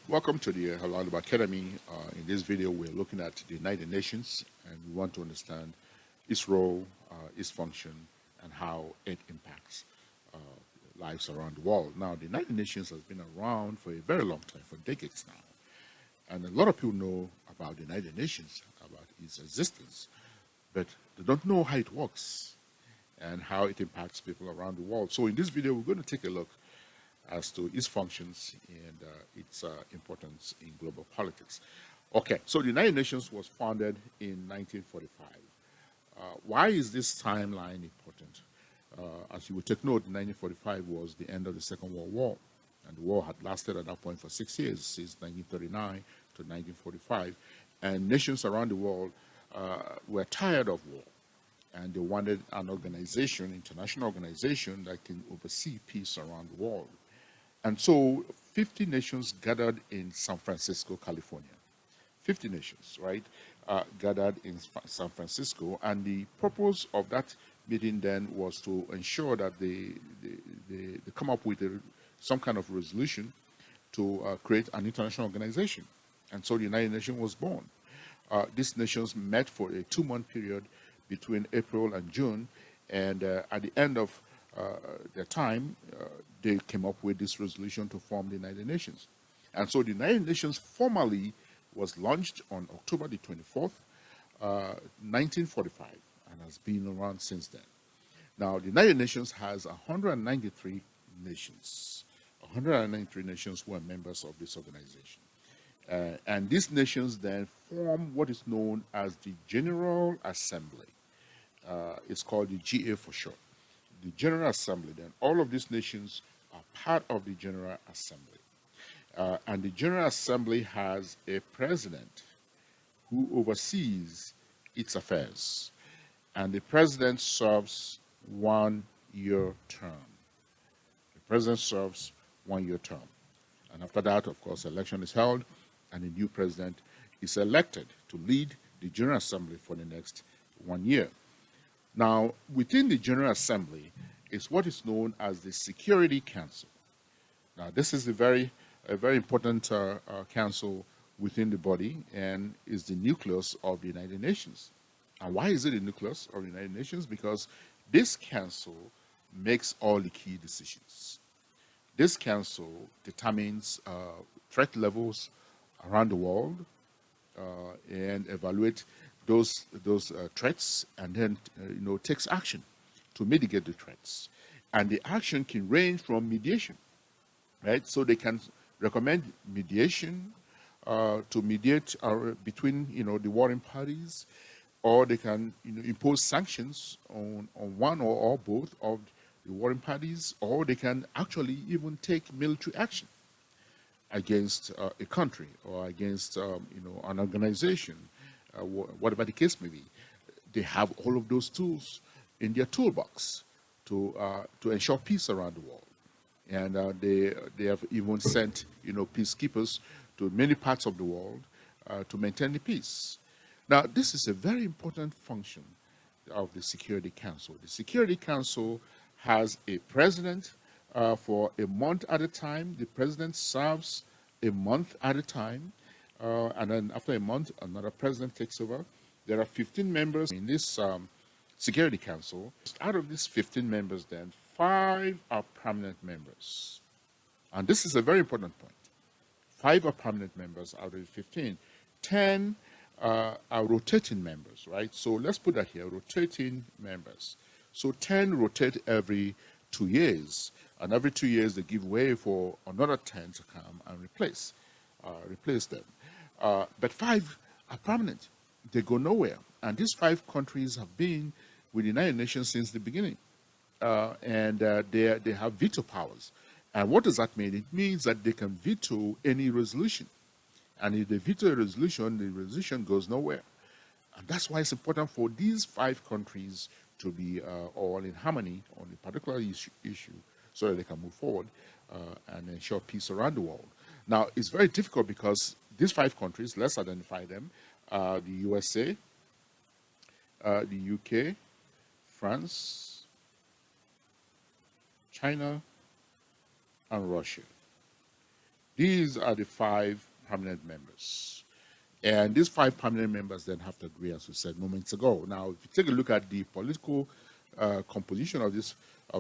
Welcome to the Alalibo Academy. In this video, we're looking at the United Nations, and we want to understand its role, its function, and how it impacts uh, lives around the world. Now, the United Nations has been around for a very long time, for decades now, and a lot of people know about the United Nations, about its existence, but they don't know how it works and how it impacts people around the world. So in this video, we're going to take a look as to its functions and its importance in global politics. Okay, so the United Nations was founded in 1945. Why is this timeline important? As you will take note, 1945 was the end of the Second World War, and the war had lasted at that point for 6 years, since 1939 to 1945, and nations around the world were tired of war, and they wanted an organization, international organization, that can oversee peace around the world. And so 50 nations gathered in San Francisco, California. 50 nations, right, gathered in San Francisco. And the purpose of that meeting then was to ensure that they come up with some kind of resolution to create an international organization. And so the United Nations was born. These nations met for a 2-month period between April and June. And at the end of their time, they came up with this resolution to form the United Nations. And so the United Nations formally was launched on October the 24th, 1945, and has been around since then. Now, the United Nations has 193 nations, 193 nations who are members of this organization. And these nations then form what is known as the General Assembly. It's called the GA for short. The General Assembly, then all of these nations are part of the General Assembly. And the General Assembly has a president who oversees its affairs. And the president serves 1-year term. The president serves 1-year term. And after that, of course, election is held, and a new president is elected to lead the General Assembly for the next 1 year. Now, within the General Assembly is what is known as the Security Council. Now, this is a very important council within the body, and is the nucleus of the United Nations. And why is it the nucleus of the United Nations? Because this council makes all the key decisions. This council determines threat levels around the world and evaluate those threats, and then takes action to mitigate the threats. And the action can range from mediation, right? So they can recommend mediation to mediate between the warring parties, or they can impose sanctions on one or both of the warring parties, or they can actually even take military action against a country or against an organization, whatever the case may be. They have all of those tools in their toolbox to ensure peace around the world. And they have even sent peacekeepers to many parts of the world to maintain the peace. Now, this is a very important function of the Security Council. The Security Council has a president for a month at a time. The president serves a month at a time, and then after a month, another president takes over. There are 15 members in this Security Council. Out of these 15 members, then 5 are permanent members, and this is a very important point. 5 are permanent members out of the 15. 10 are rotating members, right? So let's put that here: rotating members. So 10 rotate every 2 years, and every 2 years they give way for another 10 to come and replace them. But 5 are permanent; they go nowhere. And these 5 countries have been with the United Nations since the beginning, and they have veto powers. And what does that mean? It means that they can veto any resolution, and if they veto a resolution, the resolution goes nowhere. And that's why it's important for these 5 countries to be all in harmony on a particular issue, so that they can move forward and ensure peace around the world. Now, it's very difficult because these 5 countries, let's identify them: the USA, the UK, France, China, and Russia. These are the 5 permanent members. And these 5 permanent members then have to agree, as we said moments ago. Now, if you take a look at the political composition of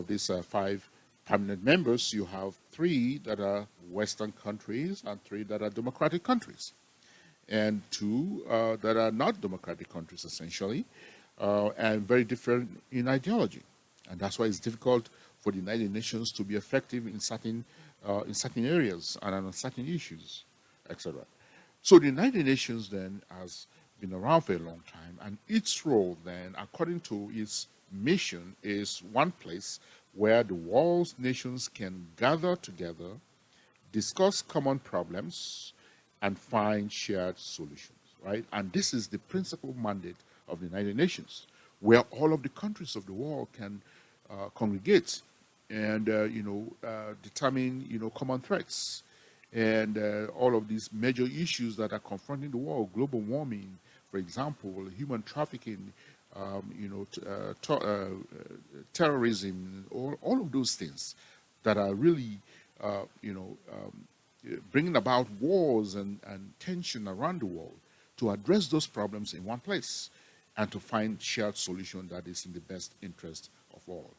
these 5 permanent members, you have 3 that are Western countries and 3 that are democratic countries, and 2 that are not democratic countries, essentially, and very different in ideology. And that's why it's difficult for the United Nations to be effective in certain areas and on certain issues, etc. So the United Nations then has been around for a long time, and its role then, according to its mission, is one place where the world's nations can gather together, discuss common problems, and find shared solutions, right? And this is the principal mandate of the United Nations, where all of the countries of the world can congregate and determine common threats and all of these major issues that are confronting the world: global warming, for example, human trafficking, terrorism, all of those things that are really bringing about wars and tension around the world, to address those problems in one place and to find shared solution that is in the best interest of all.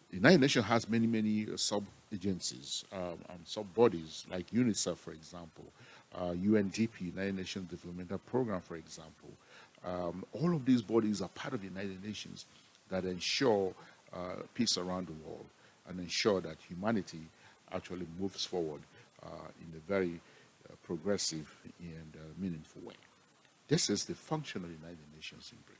The United Nations has many sub-agencies and sub-bodies, like UNICEF, for example, UNDP, United Nations Developmental Program, for example. All of these bodies are part of the United Nations that ensure peace around the world and ensure that humanity actually moves forward in a very progressive and meaningful way. This is the function of the United Nations in brief.